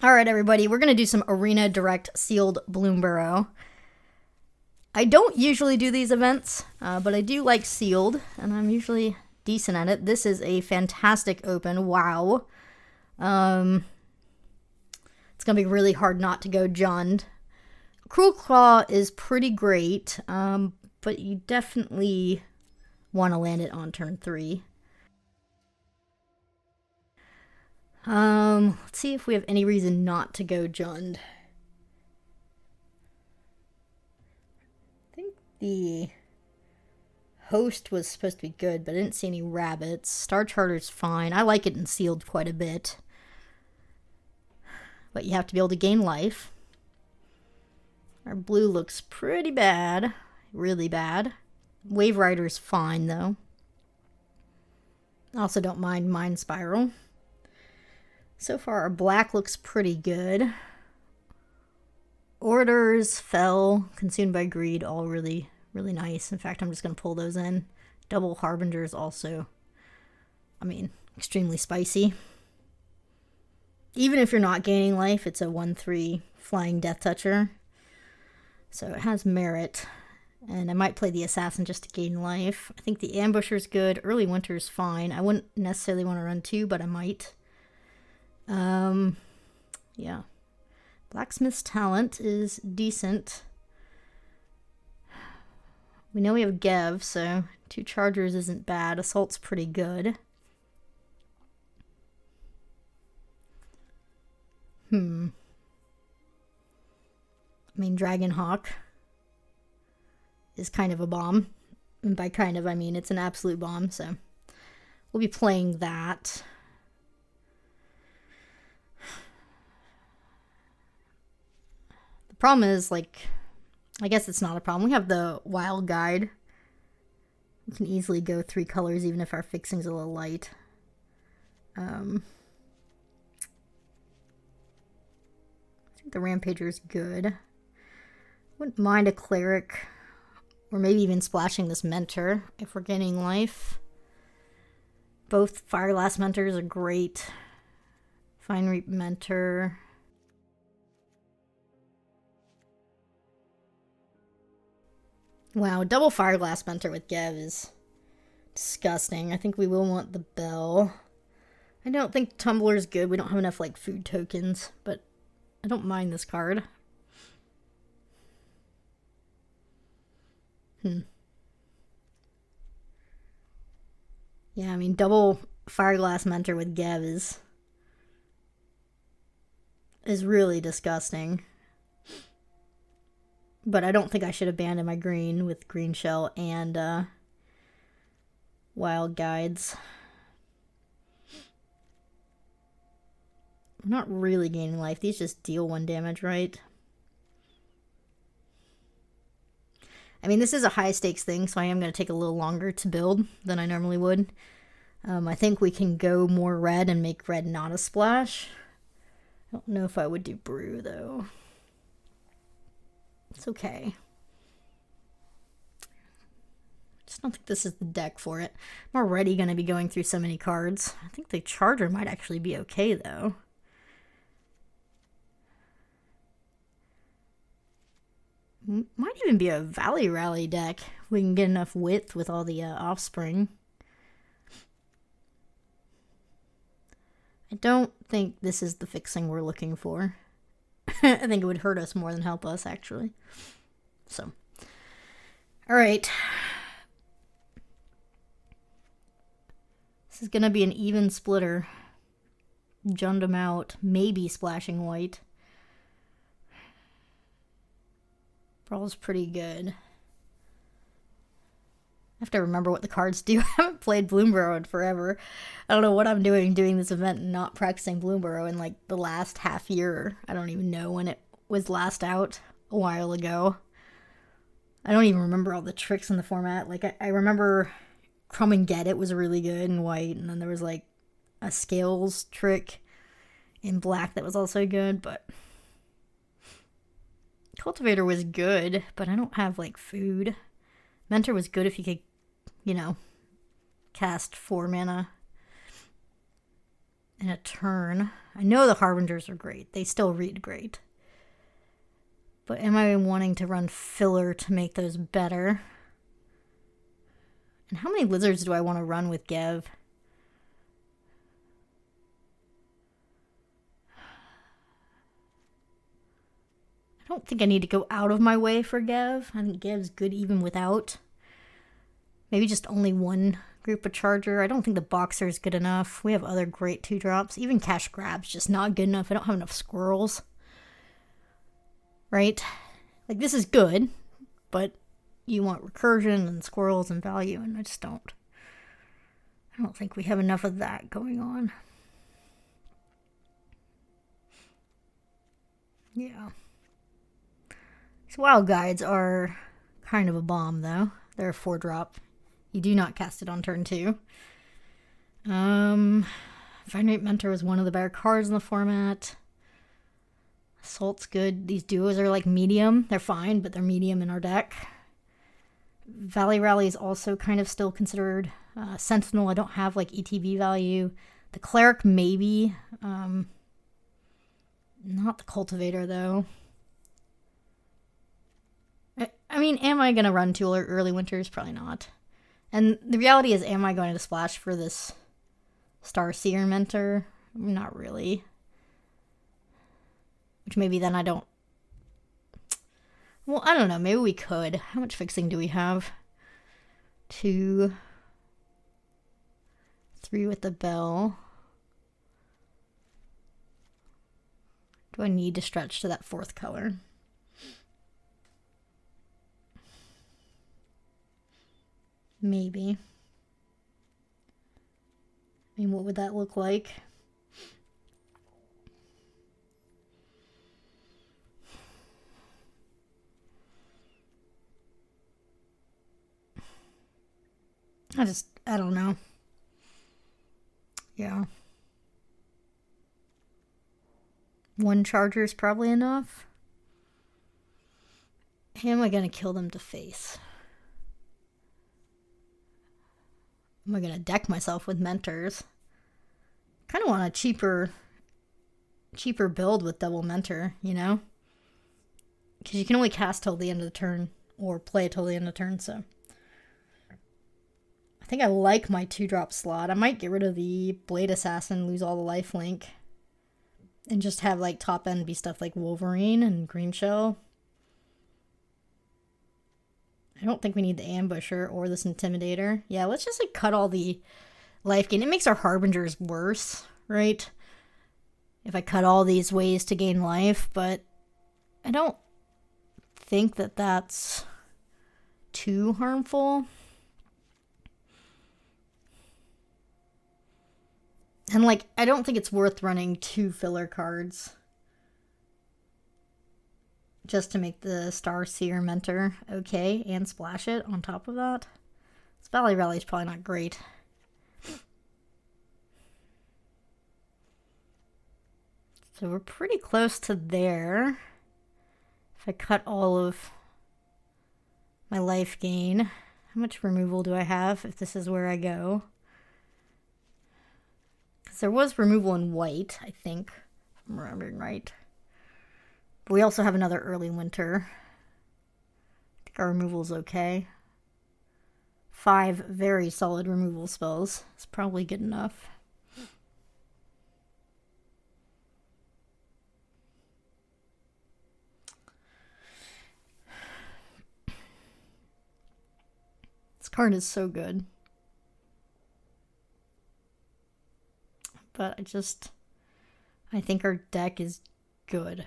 Alright everybody, we're going to do some Arena Direct Sealed Bloomburrow. I don't usually do these events, but I do like sealed, and I'm usually decent at it. This is a fantastic open, wow. It's going to be really hard not to go Jund. Cruel Claw is pretty great, but you definitely want to land it on turn 3. Let's see if we have any reason not to go Jund. I think the host was supposed to be good, but I didn't see any rabbits. Star Charter's fine. I like it in sealed quite a bit. But you have to be able to gain life. Our blue looks pretty bad. Really bad. Wave Rider's fine, though. I also don't mind Mind Spiral. So far, our black looks pretty good. Orders, Fell, Consumed by Greed, all really, really nice. In fact, I'm just going to pull those in. Double Harbingers also, extremely spicy. Even if you're not gaining life, it's a 1/3 Flying Death Toucher. So it has merit. And I might play the Assassin just to gain life. I think the Ambusher's good. Early Winter's fine. I wouldn't necessarily want to run 2, but I might. Yeah. Blacksmith's Talent is decent. We know we have Gev, so 2 Chargers isn't bad. Assault's pretty good. Dragonhawk is kind of a bomb. And by kind of, I mean it's an absolute bomb, so we'll be playing that. The problem is, I guess it's not a problem. We have the Wild Guide. We can easily go 3 colors even if our fixing's a little light. I think the Rampager's good. Wouldn't mind a Cleric. Or maybe even splashing this Mentor if we're gaining life. Both Fireglass Mentors are great. Fine Reap Mentor. Wow, double Fireglass Mentor with Gev is disgusting. I think we will want the Bell. I don't think Tumbler's good. We don't have enough, food tokens, but I don't mind this card. Yeah, double Fireglass Mentor with Gev is really disgusting. But I don't think I should abandon my green with Green Shell and Wild Guides. I'm not really gaining life. These just deal 1 damage, right? This is a high stakes thing, so I am going to take a little longer to build than I normally would. I think we can go more red and make red not a splash. I don't know if I would do Brew, though. It's okay. Just don't think this is the deck for it. I'm already going to be going through so many cards. I think the Charger might actually be okay, though. Might even be a Valley Rally deck. If we can get enough width with all the Offspring. I don't think this is the fixing we're looking for. I think it would hurt us more than help us, actually. So. Alright. This is going to be an even splitter. Jund him out. Maybe splashing white. Brawl's pretty good. I have to remember what the cards do. I haven't played Bloomburrow in forever. I don't know what I'm doing this event and not practicing Bloomburrow in the last half year. I don't even know when it was last out, a while ago. I don't even remember all the tricks in the format. I remember Crumb and Get It was really good in white, and then there was a Scales trick in black that was also good, but Cultivator was good, but I don't have food. Mentor was good if you could, cast 4 mana. in a turn. I know the Harbingers are great. They still read great. But am I wanting to run filler to make those better? And how many lizards do I want to run with Gev? I don't think I need to go out of my way for Gev. I think Gev's good even without. Maybe just only one group of Charger. I don't think the Boxer is good enough. We have other great 2-drops. Even Cash Grab's just not good enough. I don't have enough squirrels. Right? Like, this is good, but you want recursion and squirrels and value, and I just don't. I don't think we have enough of that going on. Yeah. These wild guides are kind of a bomb, though. They're a 4-drop. You do not cast it on turn 2. Fine Rate Mentor is one of the better cards in the format. Assault's good. These duos are like medium. They're fine, but they're medium in our deck. Valley Rally is also kind of still considered. Sentinel, I don't have like ETB value. The Cleric, maybe. Not the Cultivator, though. I mean, am I going to run 2 early winters? Probably not. And the reality is, am I going to splash for this Starseer Mentor? Not really. Which maybe then I don't... Well, I don't know. Maybe we could. How much fixing do we have? 2. 3 with the bell. Do I need to stretch to that 4th color? Maybe. I mean, what would that look like? I don't know. Yeah. 1 Charger is probably enough. Am I going to kill them to face? Am I going to deck myself with Mentors? Kind of want a cheaper build with double Mentor, you know? Because you can only cast till the end of the turn or play till the end of the turn, so... I think I like my 2-drop slot. I might get rid of the Blade Assassin, lose all the lifelink, and just have like top end be stuff like Wolverine and Green Shell. I don't think we need the Ambusher or this Intimidator. Yeah, let's just like cut all the life gain. It makes our Harbingers worse, right? If I cut all these ways to gain life, but I don't think that that's too harmful. And, like, I don't think it's worth running 2 filler cards just to make the Starseer Mentor okay and splash it on top of that. This Valley Rally is probably not great. So we're pretty close to there. If I cut all of my life gain, how much removal do I have if this is where I go? There was removal in white, I think, if I'm remembering right. But we also have another early winter. I think our removal is okay. 5 very solid removal spells. It's probably good enough. This card is so good. But I think our deck is good.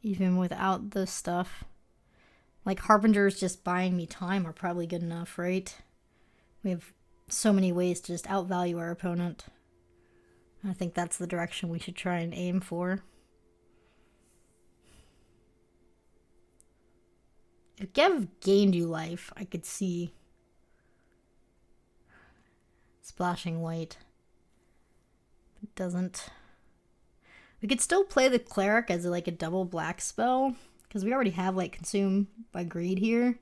Even without this stuff. Like, Harbingers just buying me time are probably good enough, right? We have so many ways to just outvalue our opponent. I think that's the direction we should try and aim for. If Gev gained you life, I could see splashing white. It doesn't. We could still play the Cleric as like a double black spell, because we already have like Consume by Greed here.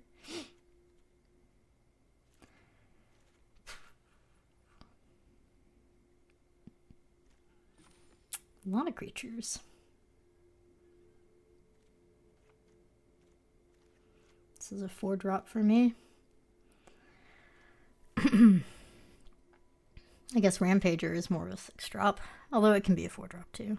A lot of creatures. This is a 4-drop for me. I guess Rampager is more of a 6-drop, although it can be a 4-drop too.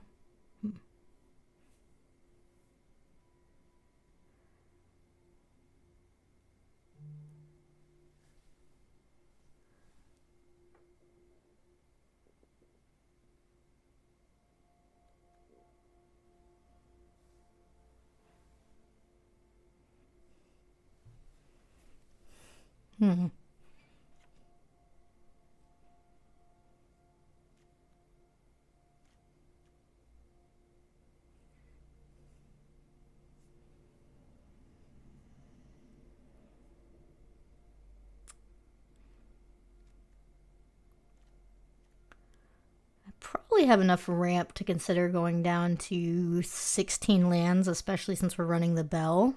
Probably have enough ramp to consider going down to 16 lands, especially since we're running the bell.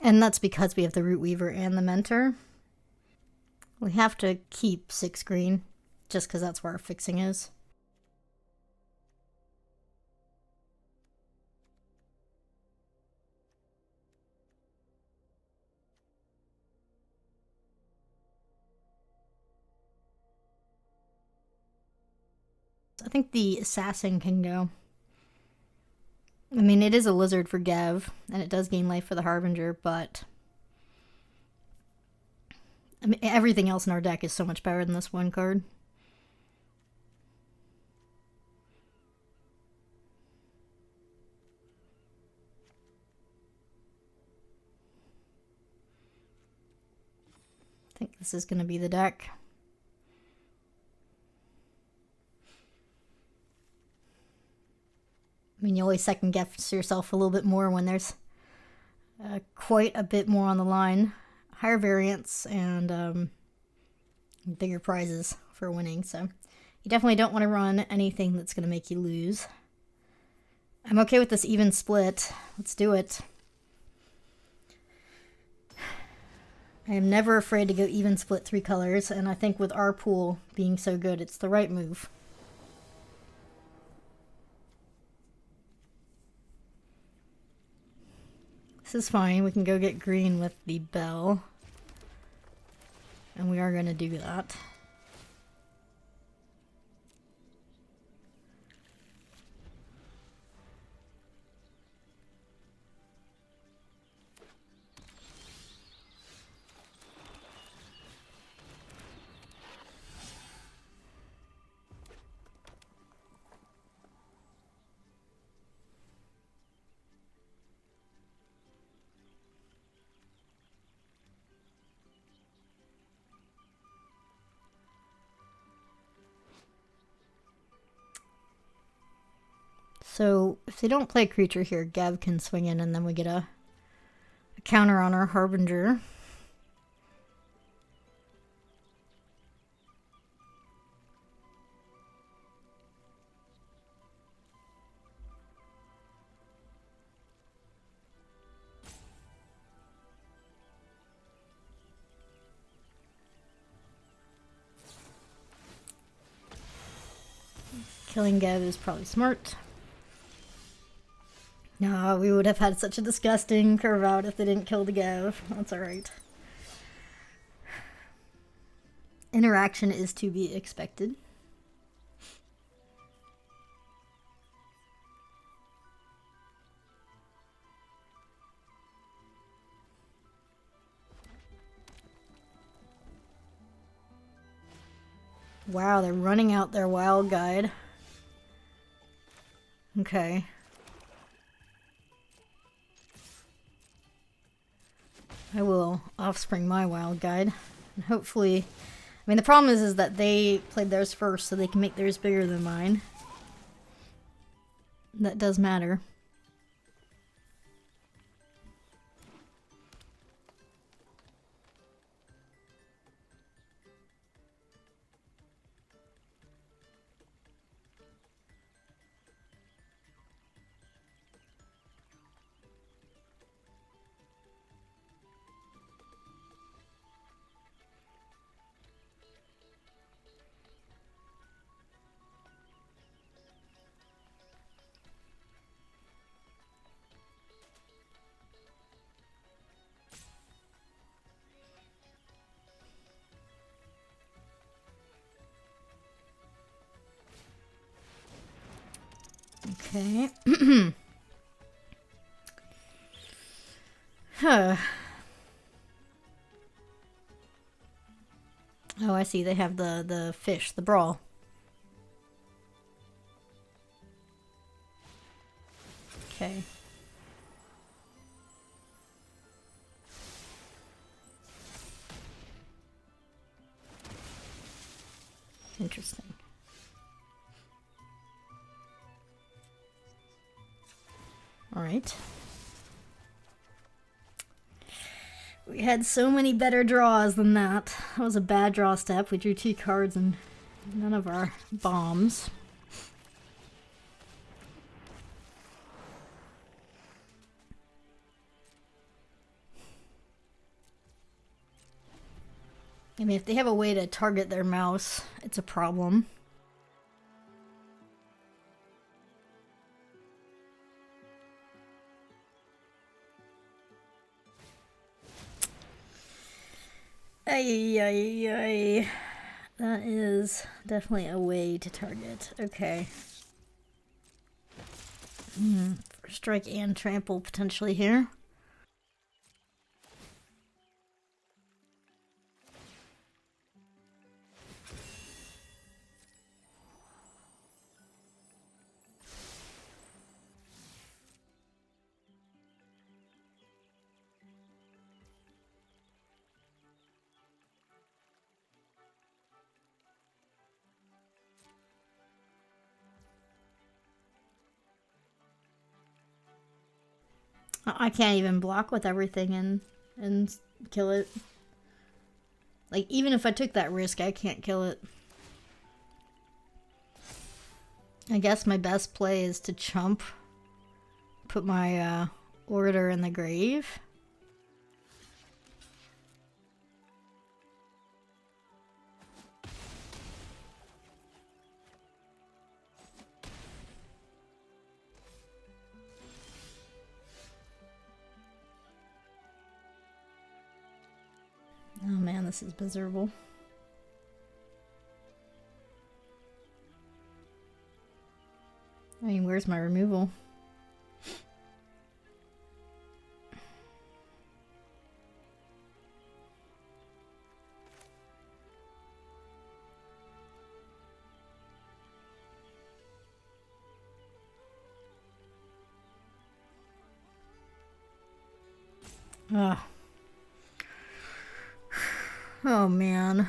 And that's because we have the Root Weaver and the Mentor. We have to keep 6 green, just because that's where our fixing is. I think the Assassin can go. I mean, it is a Lizard for Gav, and it does gain life for the Harbinger, but I mean, everything else in our deck is so much better than this one card. I think this is going to be the deck. I mean, you always second guess yourself a little bit more when there's quite a bit more on the line. Higher variance and bigger prizes for winning. So you definitely don't want to run anything that's going to make you lose. I'm okay with this even split. Let's do it. I am never afraid to go even split 3 colors, and I think with our pool being so good, it's the right move. This is fine. We can go get green with the bell. And we are going to do that. So if they don't play a creature here, Gav can swing in and then we get a counter on our Harbinger. Killing Gav is probably smart. No, we would have had such a disgusting curve out if they didn't kill the Gav. That's alright. Interaction is to be expected. Wow, they're running out their wild guide. Okay. I will offspring my wild guide. And hopefully... I mean, the problem is that they played theirs first, so they can make theirs bigger than mine. That does matter. Okay. Huh. Oh, I see. They have the fish, the brawl. Okay. Interesting. All right. We had so many better draws than that. That was a bad draw step. We drew 2 cards and none of our bombs. I mean, if they have a way to target their mouse, it's a problem. Ay, ay, ay. That is definitely a way to target. Okay. First strike and trample potentially here. I can't even block with everything and kill it. Like, even if I took that risk, I can't kill it. I guess my best play is to chump. Put my order in the grave. Oh man, this is miserable. I mean, where's my removal? Ugh. Oh man.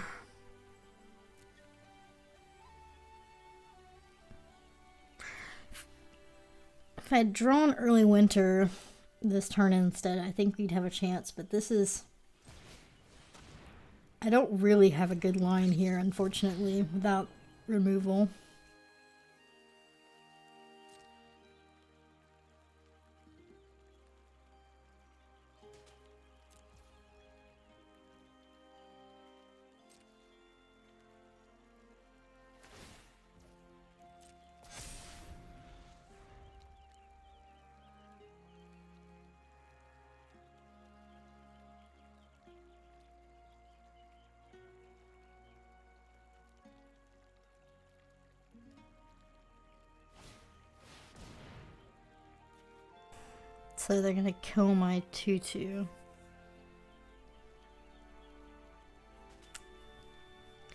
If I had drawn early winter this turn instead, I think we'd have a chance, but this is... I don't really have a good line here, unfortunately, without removal. So they're gonna kill my 2/2.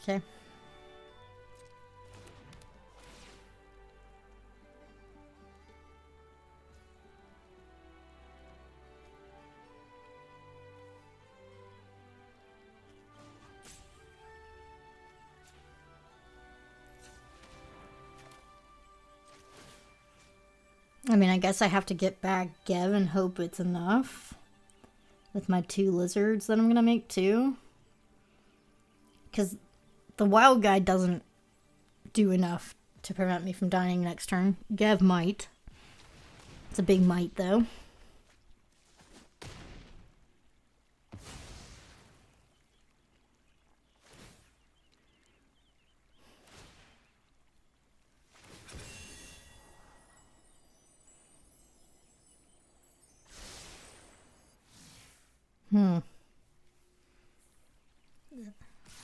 Okay. I mean, I guess I have to get back Gev and hope it's enough. With my 2 lizards that I'm gonna make too. Because the wild guy doesn't do enough to prevent me from dying next turn. Gev might. It's a big might though.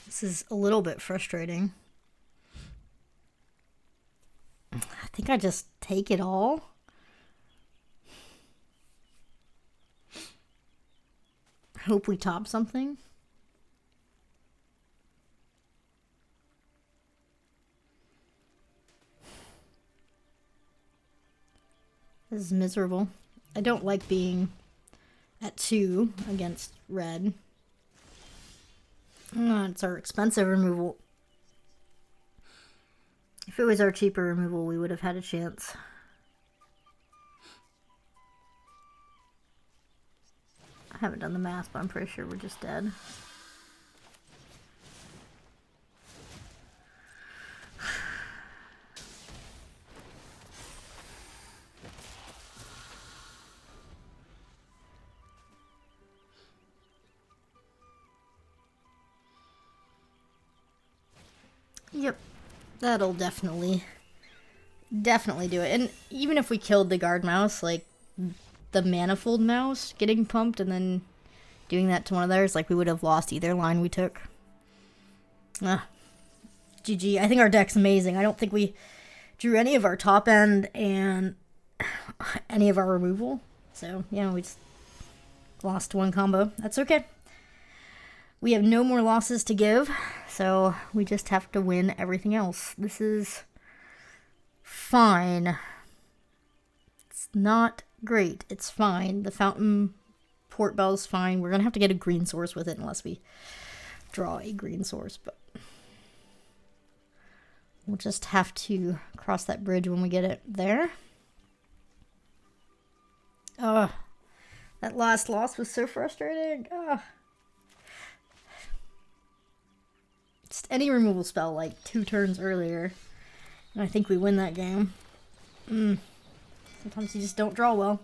This is a little bit frustrating. I think think I just take it all. Hope we top something. This is miserable. I don't like being at 2 against red. It's our expensive removal. If it was our cheaper removal, we would have had a chance. I haven't done the math, but I'm pretty sure we're just dead. Yep, that'll definitely do it. And even if we killed the guard mouse, like the manifold mouse getting pumped and then doing that to one of theirs, like we would have lost either line we took. GG. I think our deck's amazing. I don't think we drew any of our top end and any of our removal. So, yeah, we just lost one combo. That's okay. We have no more losses to give, so we just have to win everything else. This is fine. It's not great. It's fine. The fountain port bell's fine. We're going to have to get a green source with it unless we draw a green source, but we'll just have to cross that bridge when we get it there. Oh, that last loss was so frustrating. Oh. Just any removal spell like 2 turns earlier, and I think we win that game. Sometimes you just don't draw well.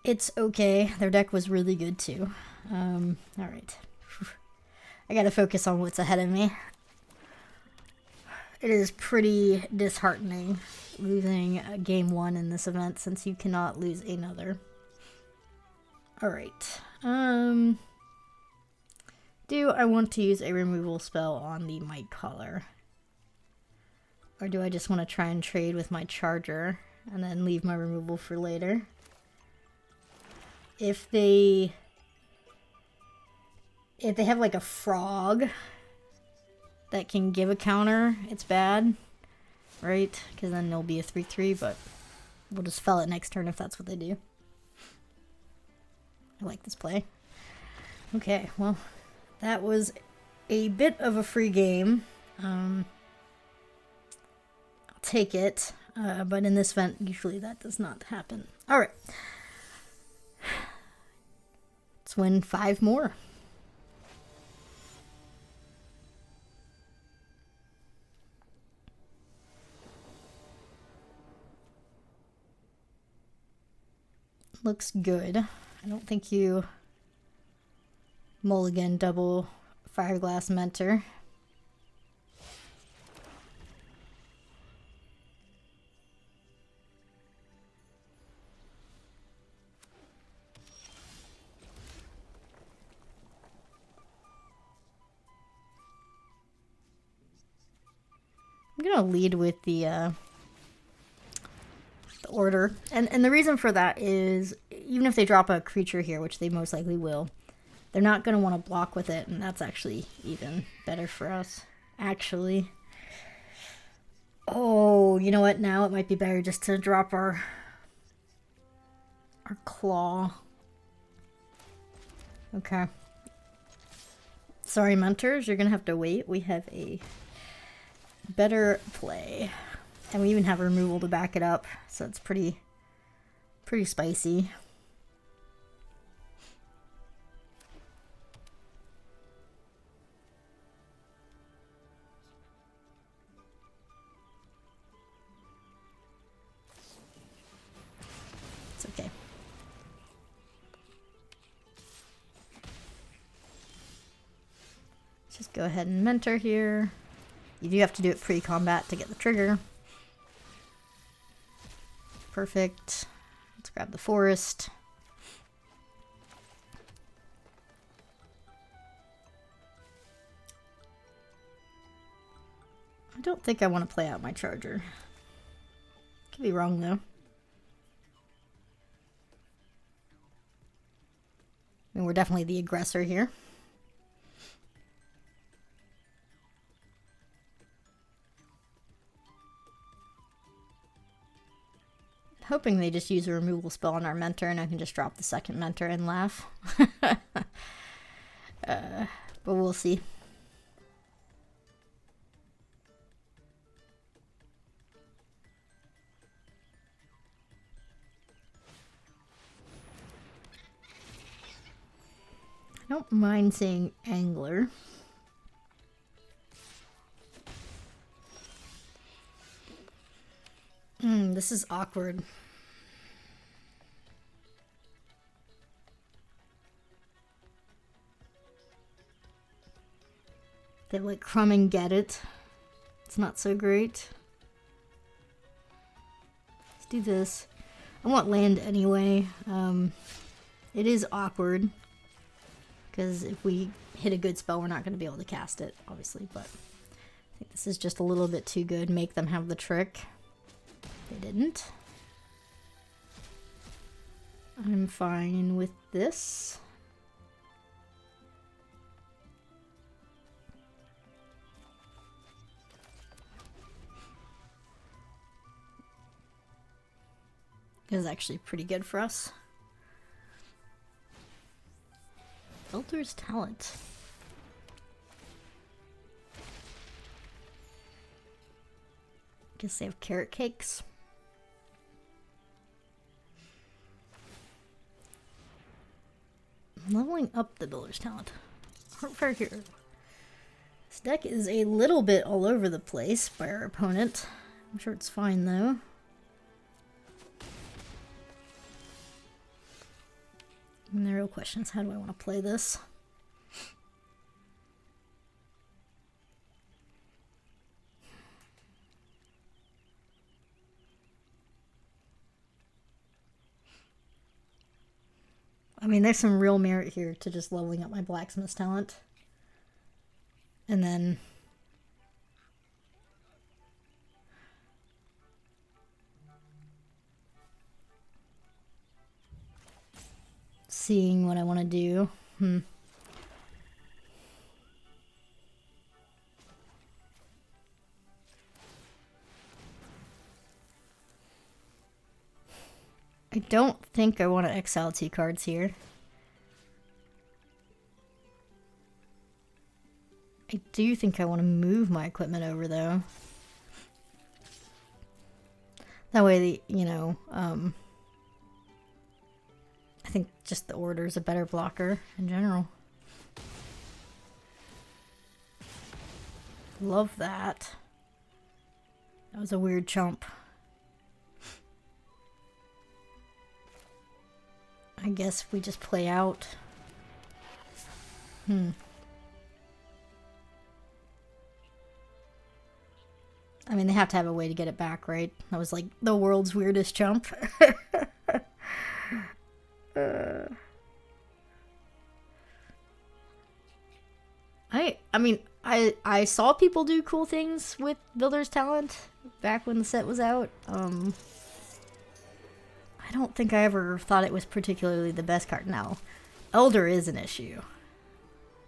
It's okay. Their deck was really good too. Alright. I gotta focus on what's ahead of me. It is pretty disheartening losing game 1 in this event since you cannot lose another. Alright. Do I want to use a removal spell on the Might Caller? Or do I just want to try and trade with my Charger and then leave my removal for later? If they have like a frog that can give a counter, it's bad, right? Because then there'll be a 3/3, but we'll just fell it next turn if that's what they do. I like this play. Okay, well, that was a bit of a free game. I'll take it, but in this event, usually that does not happen. All right. Let's win 5 more. Looks good. I don't think you mulligan double Fireglass Mentor. I'm gonna lead with the order, and the reason for that is even if they drop a creature here, which they most likely will, they're not going to want to block with it, and that's actually even better for us. Actually, oh, you know what? Now it might be better just to drop our claw. Okay. Sorry, Mentors, you're going to have to wait. We have a better play. And we even have removal to back it up, so it's pretty spicy. It's okay. Let's just go ahead and mentor here. You do have to do it pre-combat to get the trigger. Perfect. Let's grab the forest. I don't think I want to play out my Charger. Could be wrong, though. I mean, we're definitely the aggressor here. Hoping they just use a removal spell on our mentor and I can just drop the second mentor and laugh. But we'll see. I don't mind saying angler. This is awkward. They like crumb and get it. It's not so great. Let's do this. I want land anyway. It is awkward. Because if we hit a good spell, we're not going to be able to cast it, obviously. But I think this is just a little bit too good. Make them have the trick. They didn't. I'm fine with this. This is actually pretty good for us. Builder's Talent. Guess they have carrot cakes. Leveling up the Builder's Talent. Heartfire Hero. This deck is a little bit all over the place by our opponent. I'm sure it's fine though. And the real question is, how do I want to play this? I mean, there's some real merit here to just leveling up my Blacksmith's Talent. And then seeing what I want to do. I don't think I want to exile 2 cards here. I do think I want to move my equipment over though. That way, you know, I think just the order is a better blocker in general. Love that. That was a weird chump. I guess we just play out. I mean, they have to have a way to get it back, right? That was like the world's weirdest chump. I mean, I saw people do cool things with Builder's Talent back when the set was out. I don't think I ever thought it was particularly the best card. Now, Elder is an issue.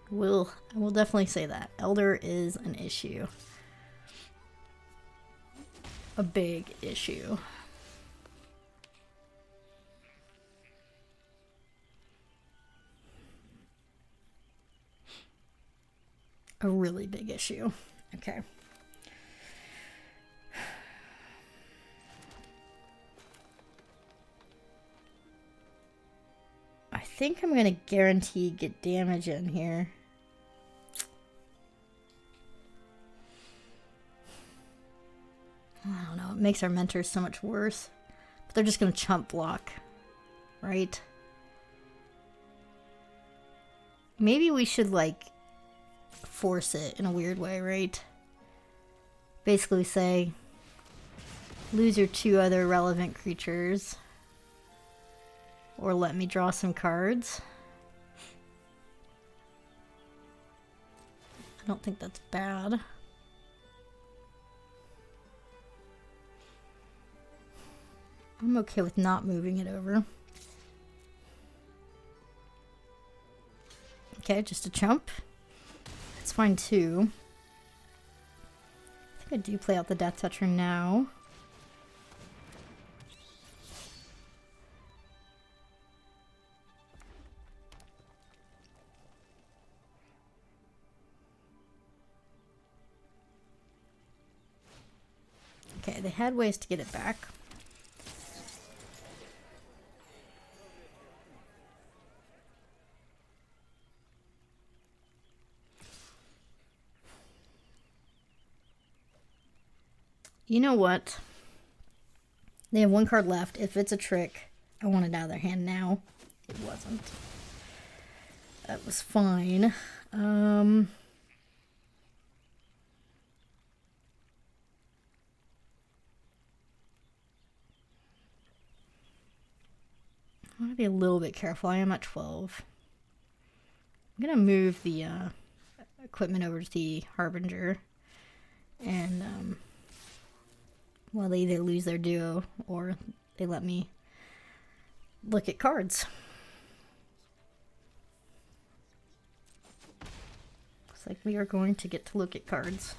I will definitely say that. Elder is an issue. A big issue. A really big issue. Okay. I think I'm gonna guarantee get damage in here. I don't know, it makes our mentors so much worse. But they're just gonna chump block, right? Maybe we should, like, force it in a weird way, right? Basically say, lose your 2 other relevant creatures. Or let me draw some cards. I don't think that's bad. I'm okay with not moving it over. Okay, just a chump. It's fine too. I think I do play out the Death Toucher now. Okay, they had ways to get it back. You know what? They have one card left. If it's a trick, I want it out of their hand now. It wasn't. That was fine. I want to be a little bit careful. I am at 12. I'm going to move the equipment over to the Harbinger. And, well, they either lose their duo or they let me look at cards. Looks like we are going to get to look at cards.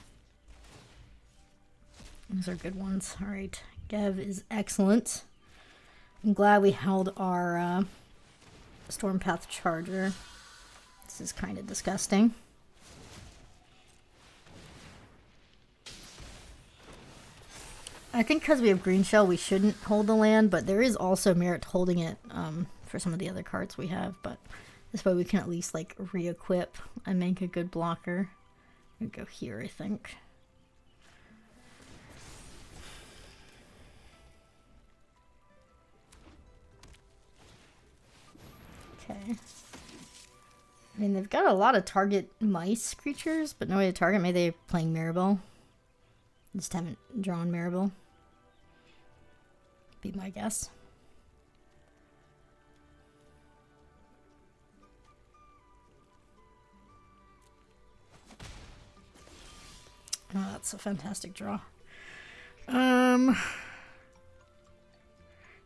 Those are good ones. All right. Gev is excellent. I'm glad we held our Stormpath Charger. This is kind of disgusting. I think because we have Green Shell, we shouldn't hold the land, but there is also merit to holding it for some of the other cards we have. But this way we can at least like re-equip and make a good blocker. We go here, I think. Okay. I mean, they've got a lot of target mice creatures, but no way to target. Maybe they're playing Maribel. Just haven't drawn Maribel. Be my guess. Oh, that's a fantastic draw.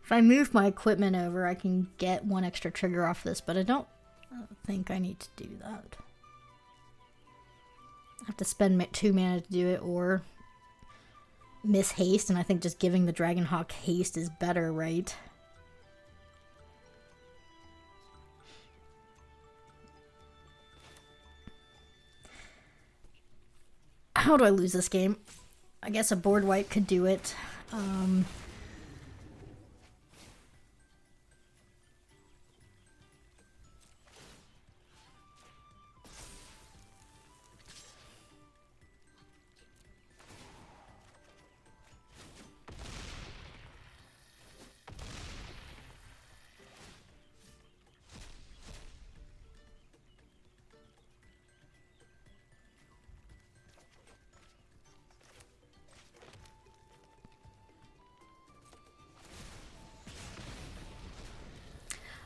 If I move my equipment over, I can get one extra trigger off this, but I don't think I need to do that. I have to spend 2 mana to do it, or miss haste, and I think just giving the Dragonhawk haste is better, right? How do I lose this game? I guess a board wipe could do it.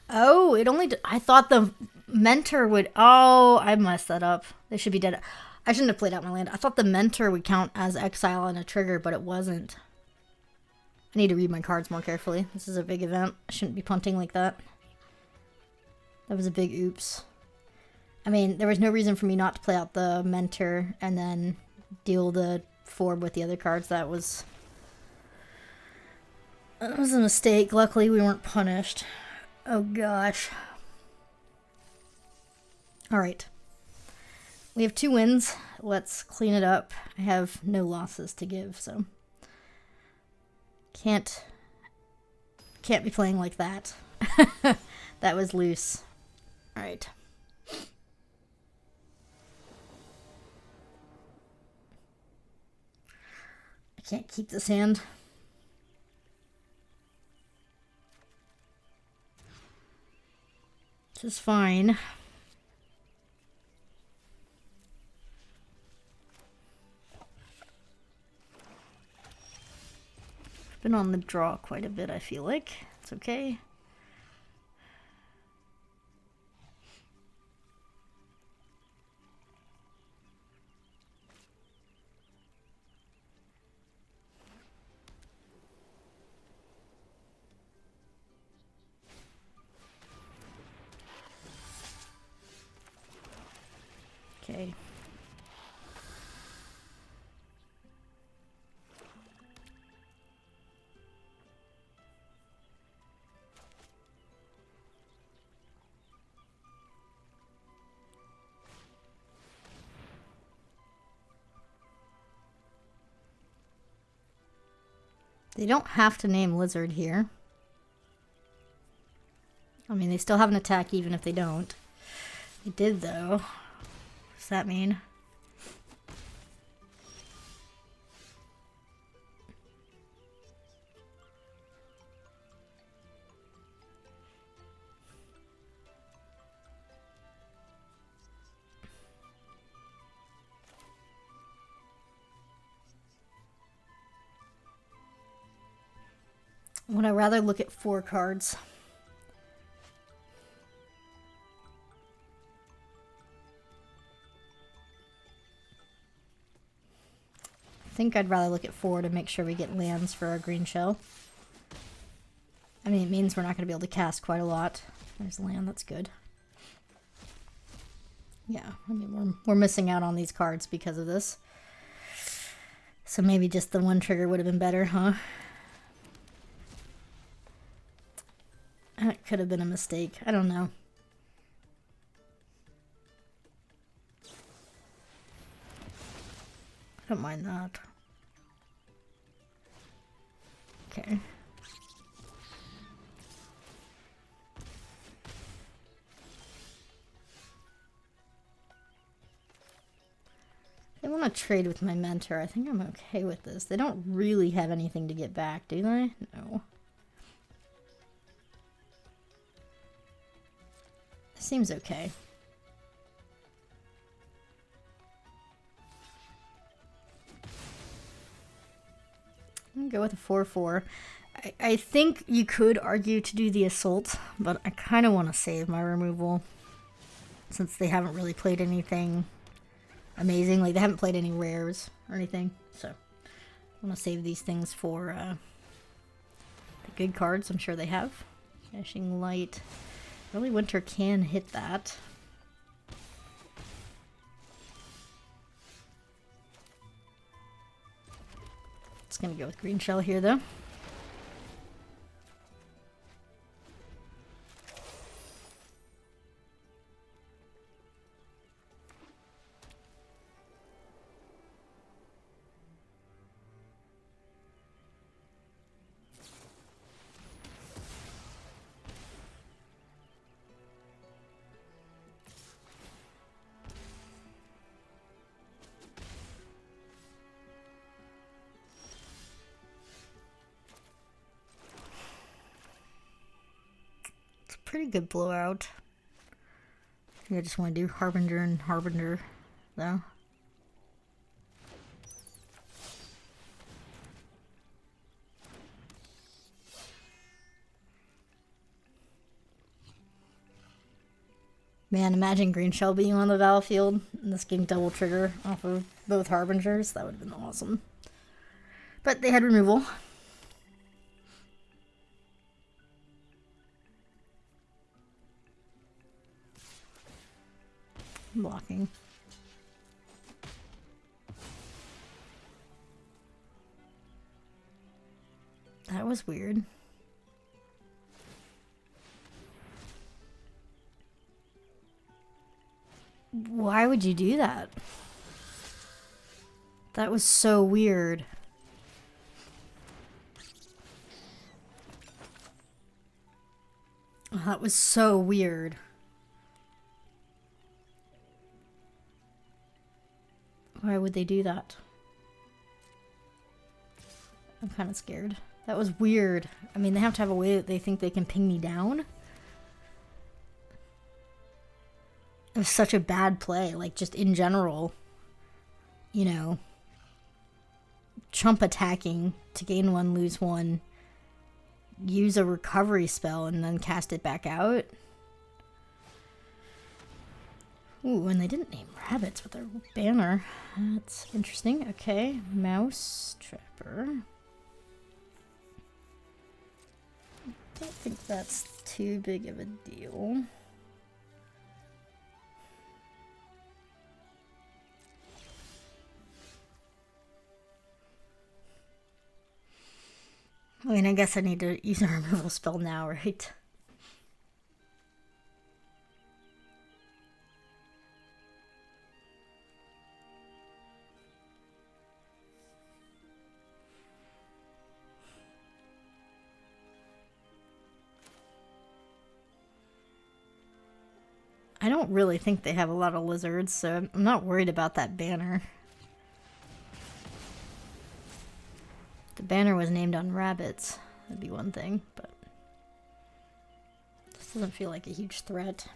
Oh, it only... I thought the Mentor would... Oh, I messed that up. They should be dead. I shouldn't have played out my land. I thought the Mentor would count as exile and a trigger, but it wasn't. I need to read my cards more carefully. This is a big event. I shouldn't be punting like that. That was a big oops. I mean, there was no reason for me not to play out the Mentor and then deal the Forb with the other cards. That was a mistake. Luckily, we weren't punished. Oh gosh. Alright. We have 2 wins. Let's clean it up. I have no losses to give, so can't be playing like that. That was loose. Alright. I can't keep this hand. Which is fine. Been on the draw quite a bit, I feel like. It's okay. Okay. They don't have to name Lizard here. I mean, they still have an attack even if they don't. They did, though. What does that mean? Would I rather look at 4 cards? I think I'd rather look at 4 to make sure we get lands for our green shell. I mean, it means we're not going to be able to cast quite a lot. There's land, that's good. Yeah, I mean, we're missing out on these cards because of this. So maybe just the 1 trigger would have been better, huh? That could have been a mistake. I don't know. I don't mind that. Okay. I want to trade with my mentor. I think I'm okay with this. They don't really have anything to get back, do they? No. Seems okay. I'm gonna go with a 4/4. I think you could argue to do the assault, but I kind of want to save my removal since they haven't really played anything amazing. Like, they haven't played any rares or anything, so I want to save these things for the good cards I'm sure they have. Flashing Light. Early Winter can hit that. It's gonna go with Green Shell here, though. Pretty good blowout. I think I just want to do Harbinger and Harbinger, though. Man, imagine Green Shell being on the battlefield and this getting double trigger off of both Harbingers. That would have been awesome. But they had removal. Blocking. That was weird. Why would you do that? That was so weird. That was so weird. Why would they do that? I'm kind of scared. That was weird. I mean, they have to have a way that they think they can ping me down. It was such a bad play, like, just in general. You know, chump attacking to gain 1, lose 1. Use a recovery spell and then cast it back out. Ooh, and they didn't name rabbits with their banner. That's interesting. Okay, Mouse Trapper. I don't think that's too big of a deal. I mean, I guess I need to use a removal spell now, right? I don't really think they have a lot of lizards, so I'm not worried about that banner. If the banner was named on rabbits, that'd be one thing, but this doesn't feel like a huge threat.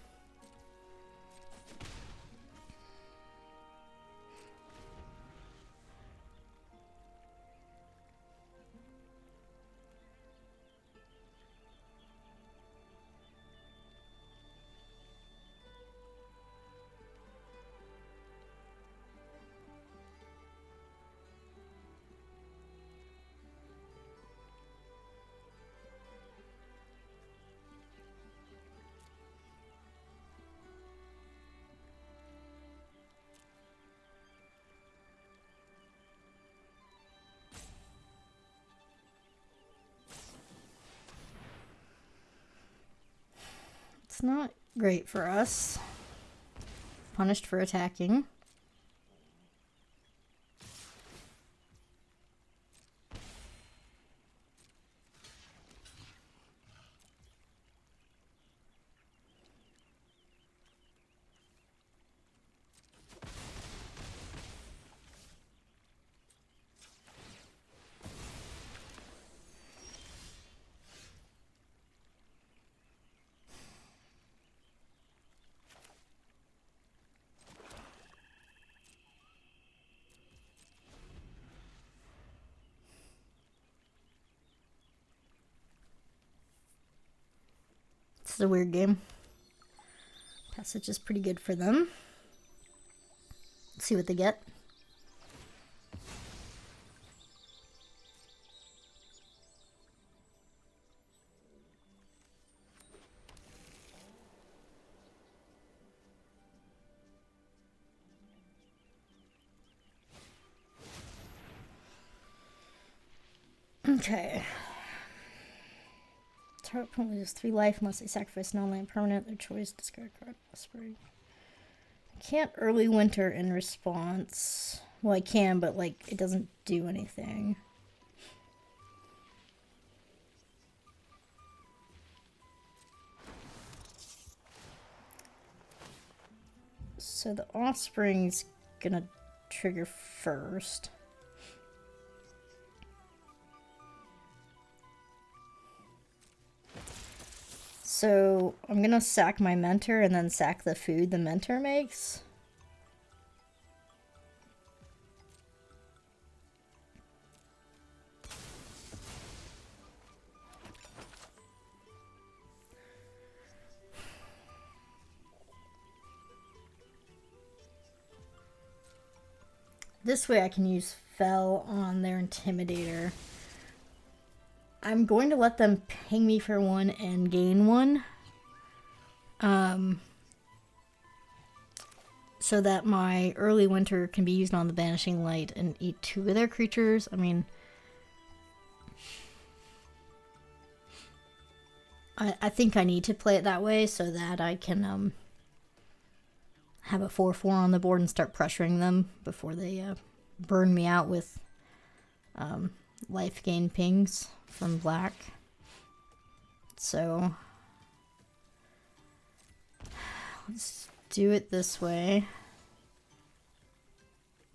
It's not great for us. Punished for attacking. This is a weird game. Passage is pretty good for them. Let's see what they get. Okay. Target opponent loses 3 life unless they sacrifice non-land permanent. Their choice, discard card, spring. I can't early winter in response. Well, I can, but like it doesn't do anything. So the offspring's gonna trigger first. So I'm gonna sack my mentor and then sack the food the mentor makes. This way I can use Fell on their Intimidator. I'm going to let them ping me for 1 and gain 1. So that my early winter can be used on the Banishing Light and eat 2 of their creatures. I mean, I think I need to play it that way so that I can have a 4/4 on the board and start pressuring them before they burn me out with life gain pings from black. So let's do it this way.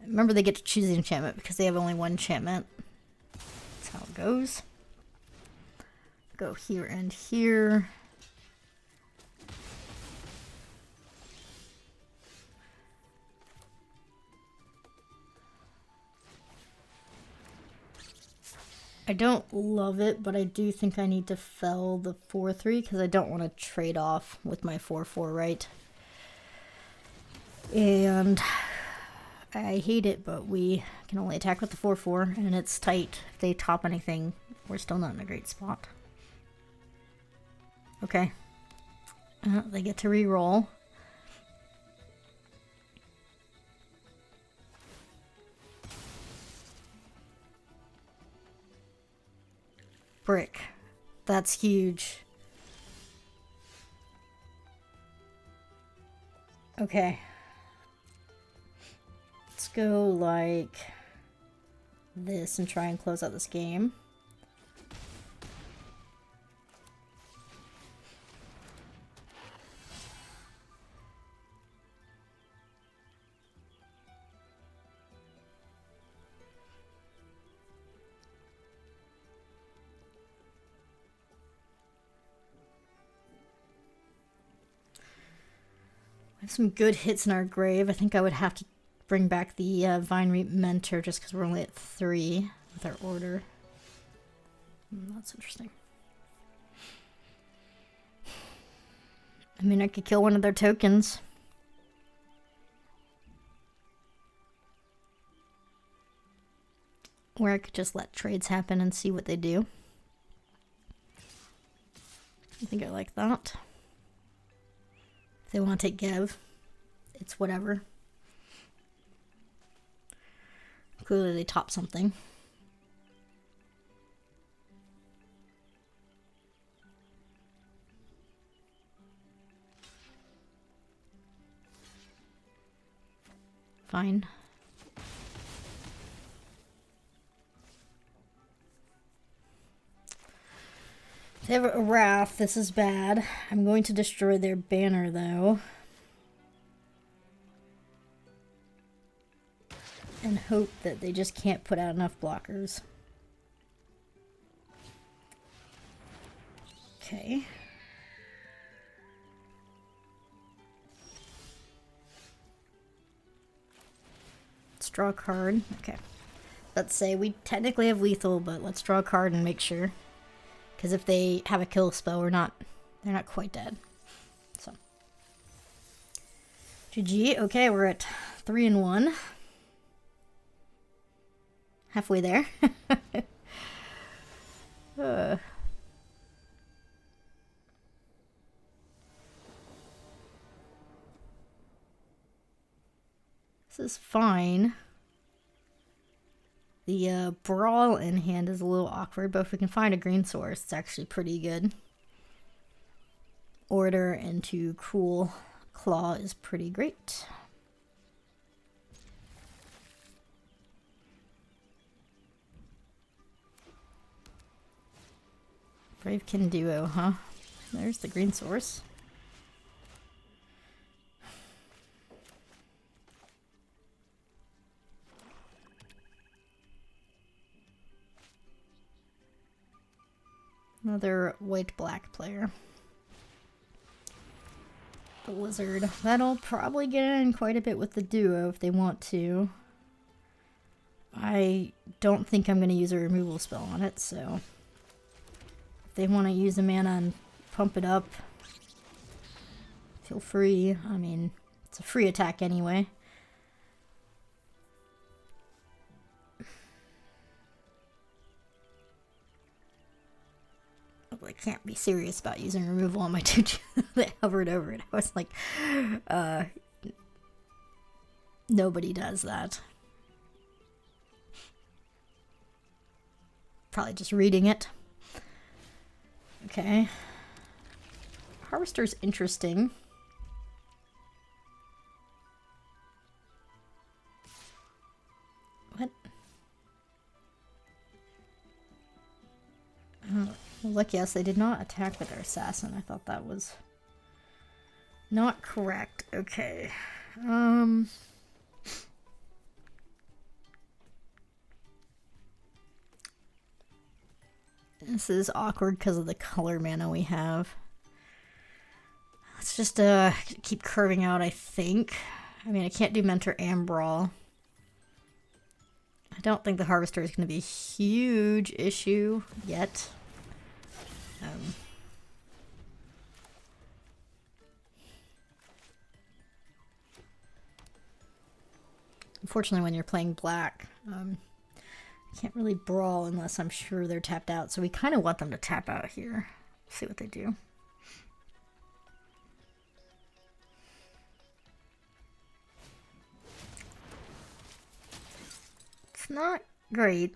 Remember, they get to choose the enchantment because they have only 1 enchantment. That's how it goes. Go here and here. I don't love it, but I do think I need to fell the 4/3 because I don't want to trade off with my 4/4, right? And I hate it, but we can only attack with the 4/4, and it's tight. If they top anything, we're still not in a great spot. Okay. They get to re-roll. brick. That's huge. Okay. Let's go like this and try and close out this game. Some good hits in our grave. I think I would have to bring back the Vine Reap Mentor just because we're only at 3 with our order. That's interesting. I mean, I could kill one of their tokens. Or I could just let trades happen and see what they do. I think I like that. If they want to take Gev, it's whatever. Clearly they top something. Fine. They have a Wrath. This is bad. I'm going to destroy their banner, though. And hope that they just can't put out enough blockers. Okay. Let's draw a card. Okay. Let's say we technically have lethal, but let's draw a card and make sure. Because if they have a kill spell, they're not quite dead. So. GG. Okay, we're at 3-1. Halfway there. This is fine. The Brawl in hand is a little awkward, but if we can find a green source, it's actually pretty good. Order into Cruel Claw is pretty great. Bravekin Duo, huh? There's the green source. Another white-black player. The Lizard. That'll probably get in quite a bit with the duo if they want to. I don't think I'm going to use a removal spell on it, so... If they want to use a mana and pump it up, feel free. I mean, it's a free attack anyway. I can't be serious about using removal on my 2-2 that hovered over it. I was like, nobody does that. Probably just reading it. Okay. Harvester's interesting. What? Oh. Look, yes, they did not attack with their assassin. I thought that was not correct. Okay. This is awkward because of the color mana we have. Let's just keep curving out, I think. I mean, I can't do Mentor and Brawl. I don't think the Harvester is going to be a huge issue yet. Unfortunately, when you're playing black, I can't really brawl unless I'm sure they're tapped out. So we kind of want them to tap out here. See what they do. It's not great.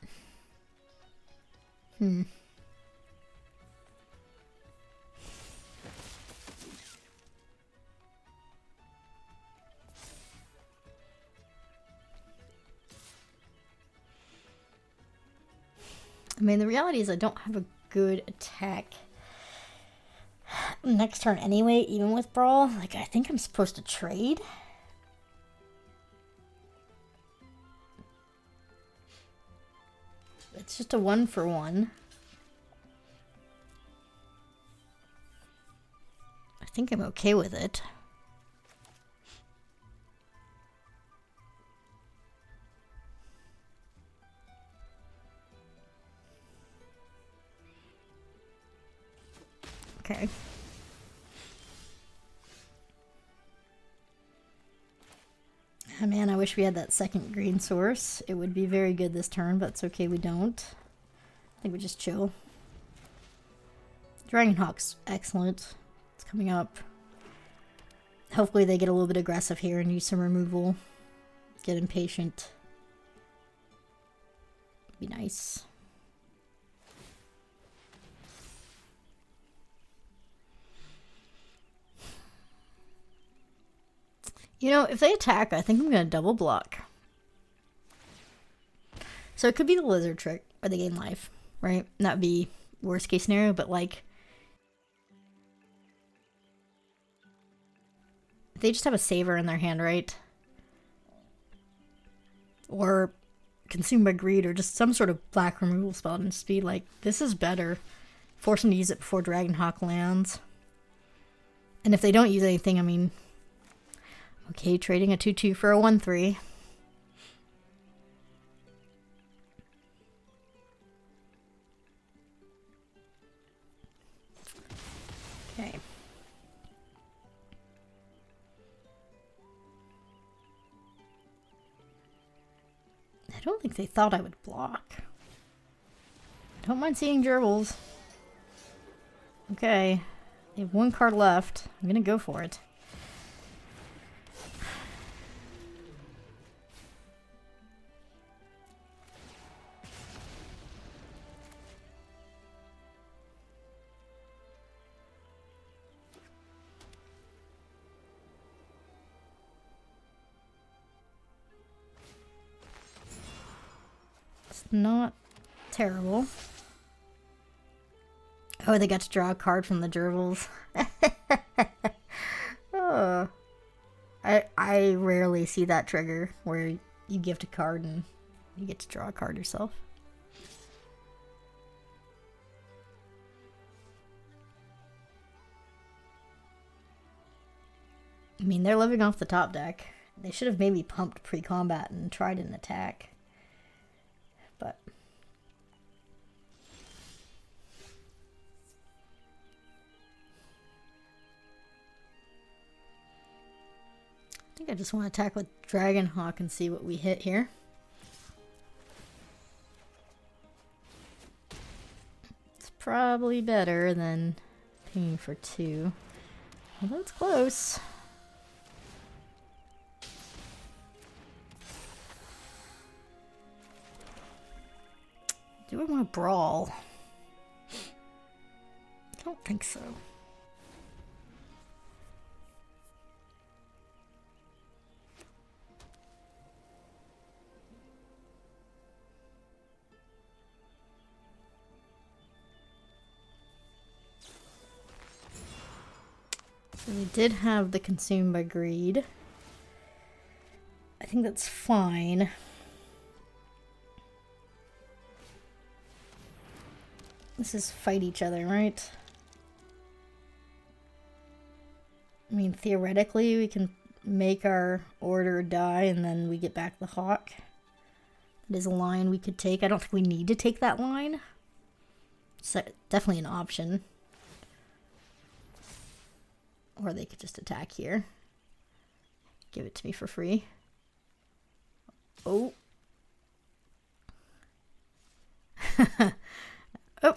I mean, the reality is I don't have a good attack next turn anyway, even with Brawl. Like, I think I'm supposed to trade. It's just a 1-for-1. I think I'm okay with it. Okay. Oh man, I wish we had that second green source. It would be very good this turn, but it's okay we don't. I think we just chill. Dragonhawk's excellent. It's coming up. Hopefully they get a little bit aggressive here and use some removal. Get impatient. Be nice. You know, if they attack, I think I'm going to double block. So it could be the lizard trick or the gain life, right? That would be worst case scenario, but like, if they just have a saver in their hand, right? Or consumed by greed, or just some sort of black removal spell and just be like, this is better. Force them to use it before Dragonhawk lands. And if they don't use anything, I mean, okay, trading a 2/2 for a 1/3. Okay. I don't think they thought I would block. I don't mind seeing gerbils. Okay. They have one card left. I'm gonna go for it. Not terrible. Oh, they got to draw a card from the gerbils. Oh. I rarely see that trigger where you gift a card and you get to draw a card yourself. I mean, they're living off the top deck. They should have maybe pumped pre-combat and tried an attack. But I think I just want to attack with Dragonhawk and see what we hit here. It's probably better than pinging for 2. Although it's close. Do I want to brawl? I don't think so. So we did have the consumed by greed. I think that's fine. This is fight each other, right? I mean, theoretically, we can make our order die and then we get back the hawk. That is a line we could take. I don't think we need to take that line. It's definitely an option. Or they could just attack here. Give it to me for free. Oh. Oh.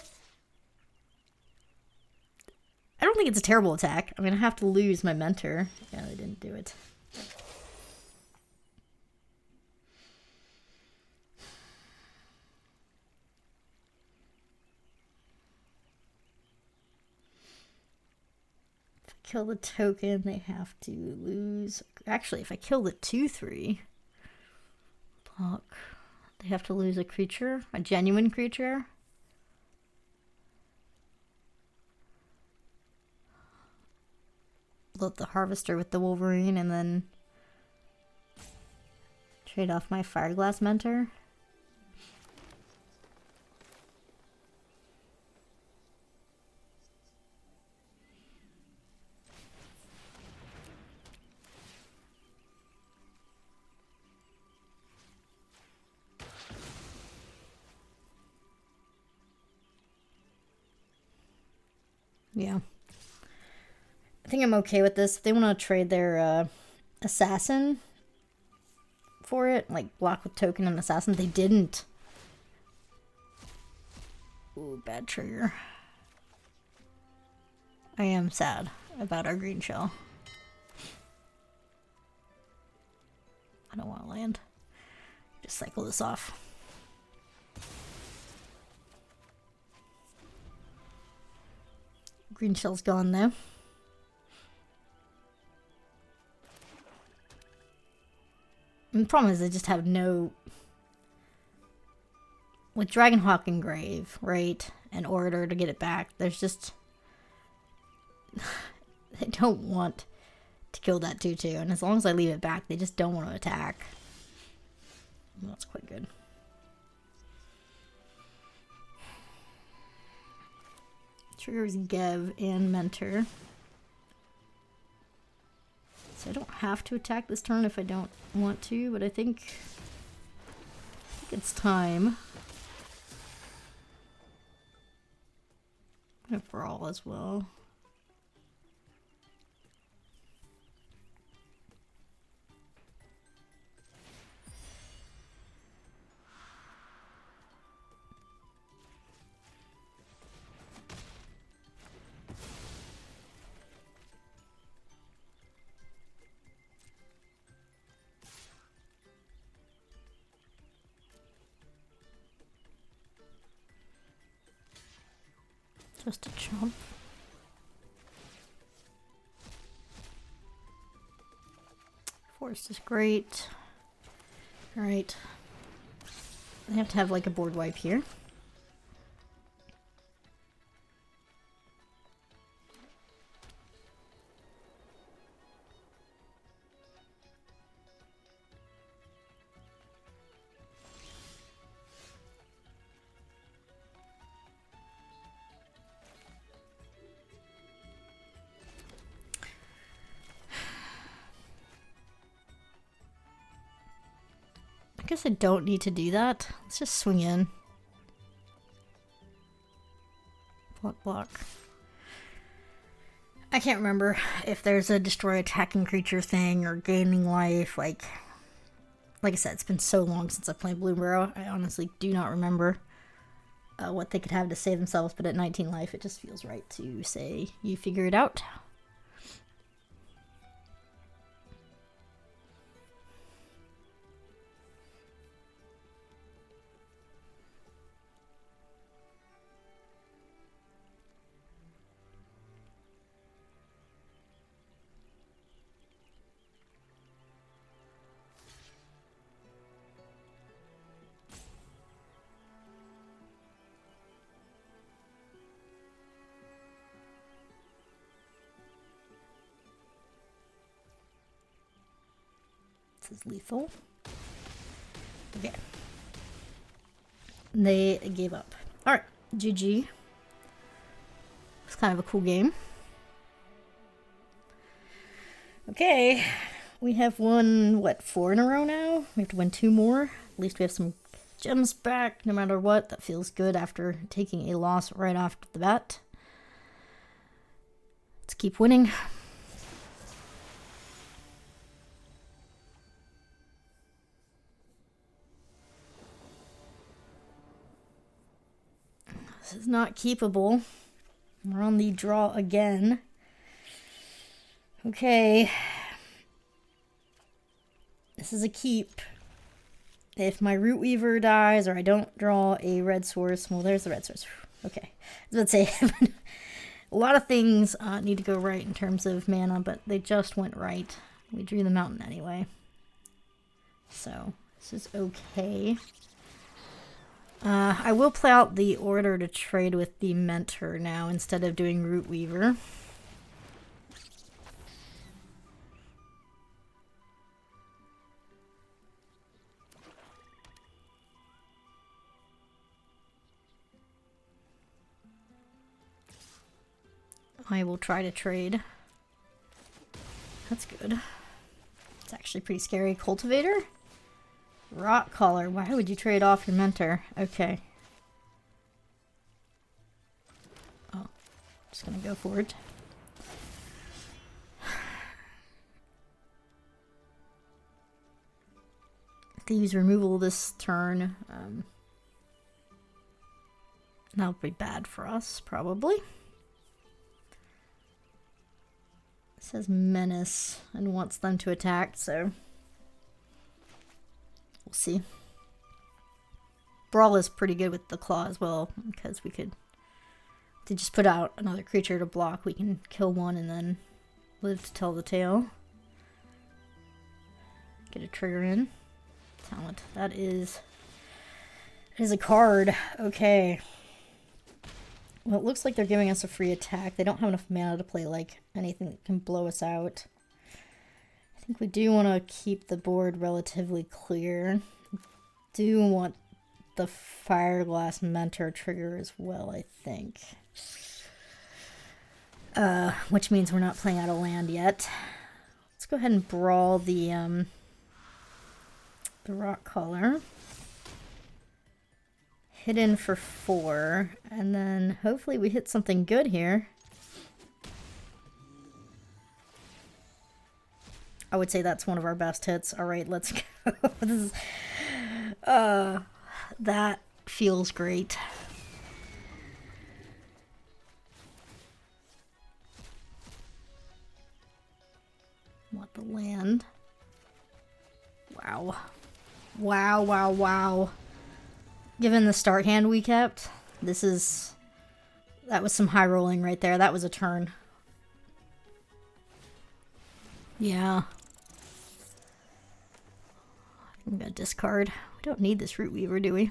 I don't think it's a terrible attack. I'm going to have to lose my mentor. Yeah, they didn't do it. If I kill the token, they have to lose. Actually, if I kill the 2/3, block, they have to lose a creature, a genuine creature. load the Harvester with the Wolverine and then trade off my Fireglass Mentor. Yeah. I think I'm okay with this. If they want to trade their assassin for it, like block with token and assassin, they didn't. Ooh, bad trigger. I am sad about our green shell. I don't want to land. Just cycle this off. Green shell's gone though. And the problem is I just have no... With Dragonhawk Engrave, right, and Orator to get it back, there's just... They don't want to kill that 2/2, and as long as I leave it back, they just don't want to attack. That's quite good. Triggers Gev and Mentor. So I don't have to attack this turn if I don't want to, but I think it's time. I'm gonna brawl as well. Just a chomp. Forest is great. Alright. I have to have like a board wipe here. I guess I don't need to do that. Let's just swing in. Block, block. I can't remember if there's a destroy attacking creature thing or gaining life. Like I said, it's been so long since I played Bloomburrow. I honestly do not remember what they could have to save themselves, but at 19 life, it just feels right to say, you figure it out. This is lethal. Okay. They gave up. Alright, GG. It's kind of a cool game. Okay. We have won, what, 4 in a row now? We have to win 2 more. At least we have some gems back, no matter what. That feels good after taking a loss right off the bat. Let's keep winning. This is not keepable. We're on the draw again. Okay. This is a keep. If my Root Weaver dies or I don't draw a red source, well, there's the red source. Okay. I was about to say, a lot of things need to go right in terms of mana, but they just went right. We drew the mountain anyway. So, this is okay. I will play out the order to trade with the Mentor now instead of doing Root Weaver. I will try to trade. That's good. It's actually pretty scary. Cultivator? Rock Collar. Why would you trade off your mentor? Okay. Oh, just gonna go for it. Thieves removal this turn. That'll be bad for us, probably. It says menace and wants them to attack, so we'll see. Brawl is pretty good with the claw as well, because we could to just put out another creature to block. We can kill one and then live to tell the tale. Get a trigger in. Talent. That is a card. Okay. Well, it looks like they're giving us a free attack. They don't have enough mana to play like anything that can blow us out. I think we do want to keep the board relatively clear. Do want the Fireglass Mentor trigger as well, I think. Which means we're not playing out of land yet. Let's go ahead and brawl the Rock Collar. Hit in for 4, and then hopefully we hit something good here. I would say that's one of our best hits. All right, let's go. This is, that feels great. Want the land. Wow. Wow, wow, wow. Given the start hand we kept, that was some high rolling right there. That was a turn. Yeah. I'm gonna discard. We don't need this Root Weaver, do we?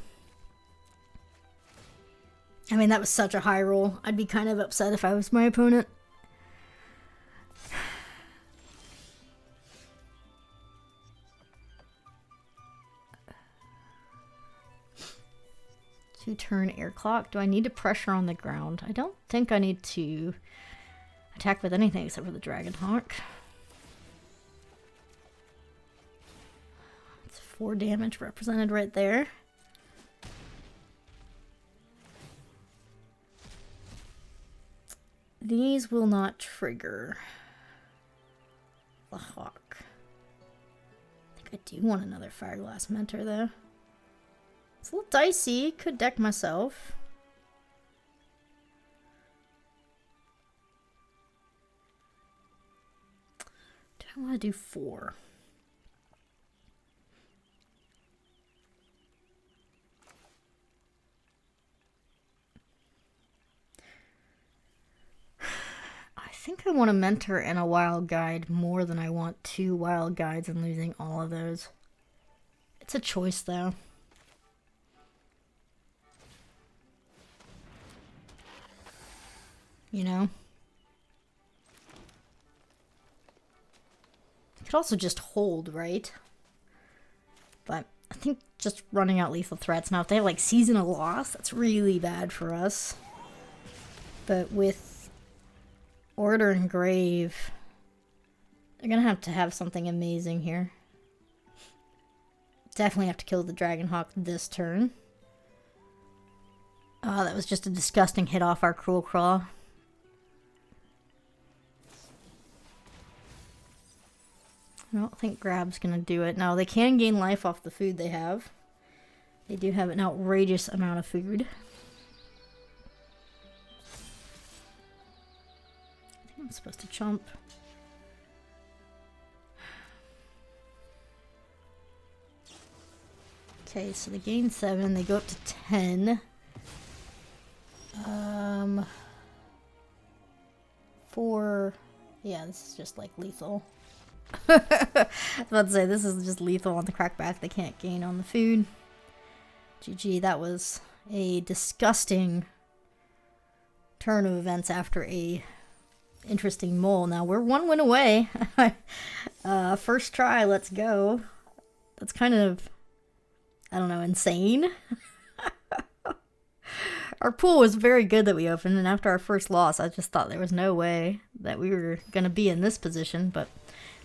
I mean, that was such a high roll. I'd be kind of upset if I was my opponent. Two-turn air clock. Do I need to pressure on the ground? I don't think I need to attack with anything except for the Dragon Hawk. It's 4 damage represented right there. These will not trigger the Hawk. I think I do want another Fireglass Mentor though. It's a little dicey. Could deck myself. Do I want to do 4? I think I want a mentor and a wild guide more than I want 2 wild guides and losing all of those. It's a choice though. You know? I could also just hold, right? But I think just running out lethal threats. Now, if they have like Seasonal Loss, that's really bad for us. But with Order and Grave, they're gonna have to have something amazing here. Definitely have to kill the Dragonhawk this turn. Oh, that was just a disgusting hit off our Cruel Claw. I don't think Grab's gonna do it. Now, they can gain life off the food they have. They do have an outrageous amount of food. I think I'm supposed to chomp. Okay, so they gain 7. They go up to 10. 4. Yeah, this is just like lethal. I was about to say, this is just lethal on the crackback. They can't gain on the food. GG, that was a disgusting turn of events after a interesting mole. Now, we're 1 win away. First try, let's go. That's kind of, I don't know, insane. Our pool was very good that we opened, and after our first loss, I just thought there was no way that we were going to be in this position, but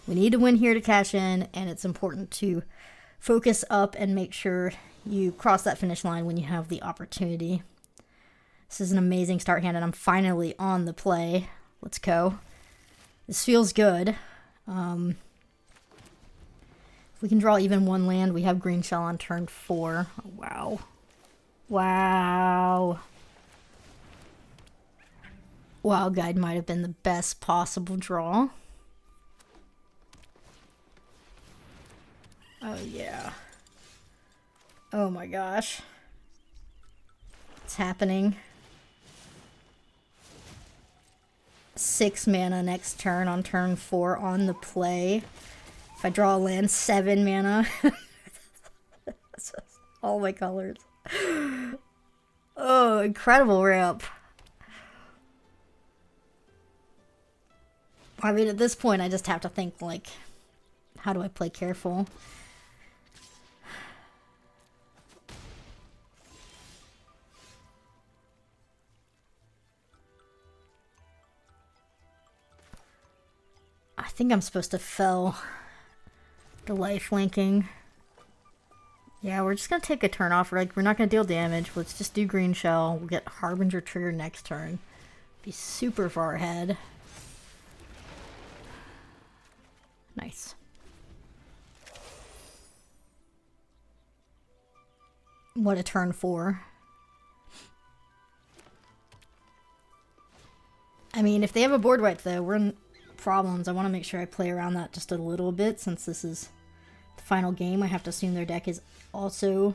we need to win here to cash in, and it's important to focus up and make sure you cross that finish line when you have the opportunity. This is an amazing start hand, and I'm finally on the play. Let's go. This feels good. If we can draw even one land, we have green shell on turn 4. Oh, wow. Wow. Wild Guide might have been the best possible draw. Oh, yeah. Oh, my gosh. It's happening. 6 mana next turn on turn 4 on the play. If I draw a land, 7 mana. All my colors. Oh, incredible ramp. I mean, at this point, I just have to think, like, how do I play careful? I think I'm supposed to fell the life linking. Yeah, we're just going to take a turn off. We're not going to deal damage. Let's just do green shell. We'll get Harbinger trigger next turn. Be super far ahead. Nice. What a turn 4. I mean, if they have a board wipe, though, we're in problems. I want to make sure I play around that just a little bit, since this is the final game. I have to assume their deck is also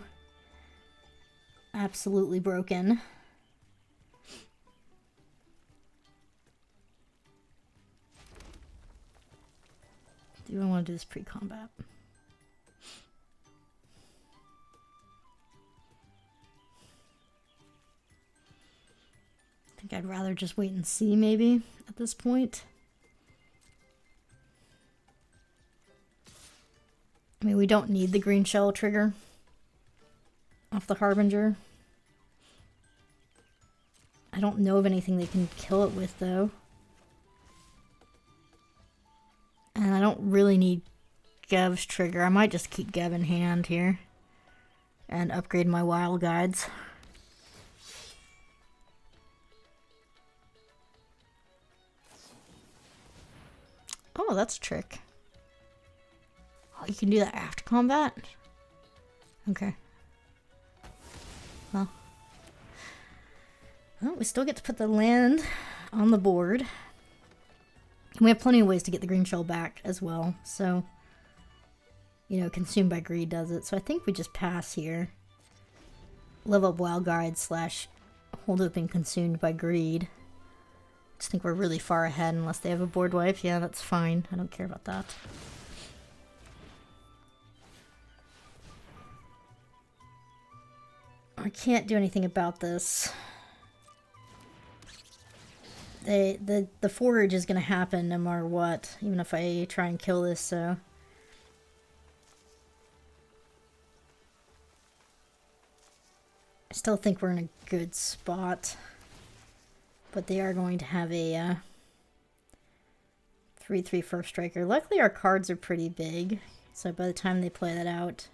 absolutely broken. Do I want to do this pre-combat? I think I'd rather just wait and see, maybe, at this point. I mean, we don't need the green shell trigger off the Harbinger. I don't know of anything they can kill it with, though. And I don't really need Gev's trigger. I might just keep Gev in hand here and upgrade my Wild Guides. Oh, that's a trick. Oh, you can do that after combat? Okay. Well, we still get to put the land on the board. And we have plenty of ways to get the green shell back as well. So, you know, Consumed by Greed does it. So I think we just pass here. Level up Wild Guide / hold open Consumed by Greed. Just think we're really far ahead unless they have a board wipe. Yeah, that's fine. I don't care about that. I can't do anything about this. The forage is going to happen no matter what, even if I try and kill this, so... I still think we're in a good spot. But they are going to have a 3/3 first striker. Luckily our cards are pretty big, so by the time they play that out,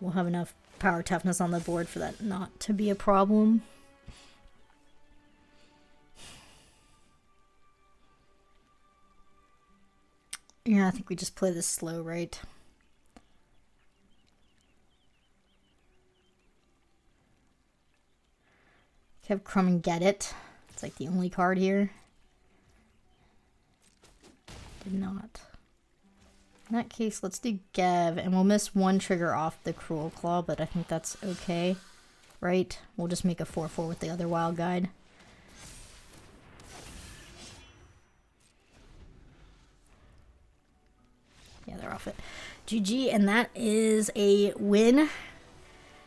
we'll have enough power toughness on the board for that not to be a problem. Yeah, I think we just play this slow, right? Have Crumb and Get It. It's like the only card here. Did not. In that case, let's do Gev, and we'll miss one trigger off the Cruel Claw, but I think that's okay, right? We'll just make a 4/4 with the other Wild Guide. Yeah, they're off it. GG, and that is a win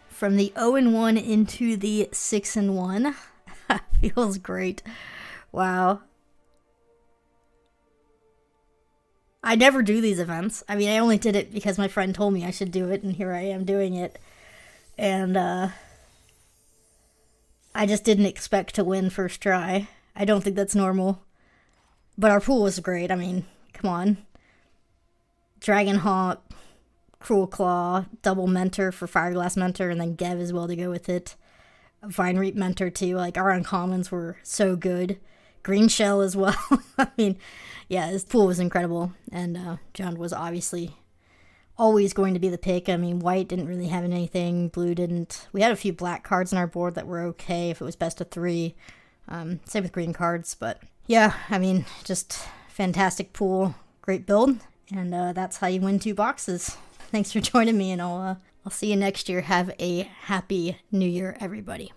from the 0-1 into the 6-1. Feels great. Wow. I never do these events. I mean, I only did it because my friend told me I should do it, and here I am doing it. And, I just didn't expect to win first try. I don't think that's normal. But our pool was great. I mean, come on. Dragon Hawk, Cruel Claw, double Mentor for Fireglass Mentor, and then Gev as well to go with it. Vine Reap Mentor too. Like, our uncommons were so good. Green Shell as well. I mean, yeah, this pool was incredible. And John was obviously always going to be the pick. I mean, white didn't really have anything. Blue didn't. We had a few black cards on our board that were okay if it was best of 3. Same with green cards. But yeah, I mean, just fantastic pool. Great build. And that's how you win 2 boxes. Thanks for joining me, and I'll see you next year. Have a happy new year, everybody.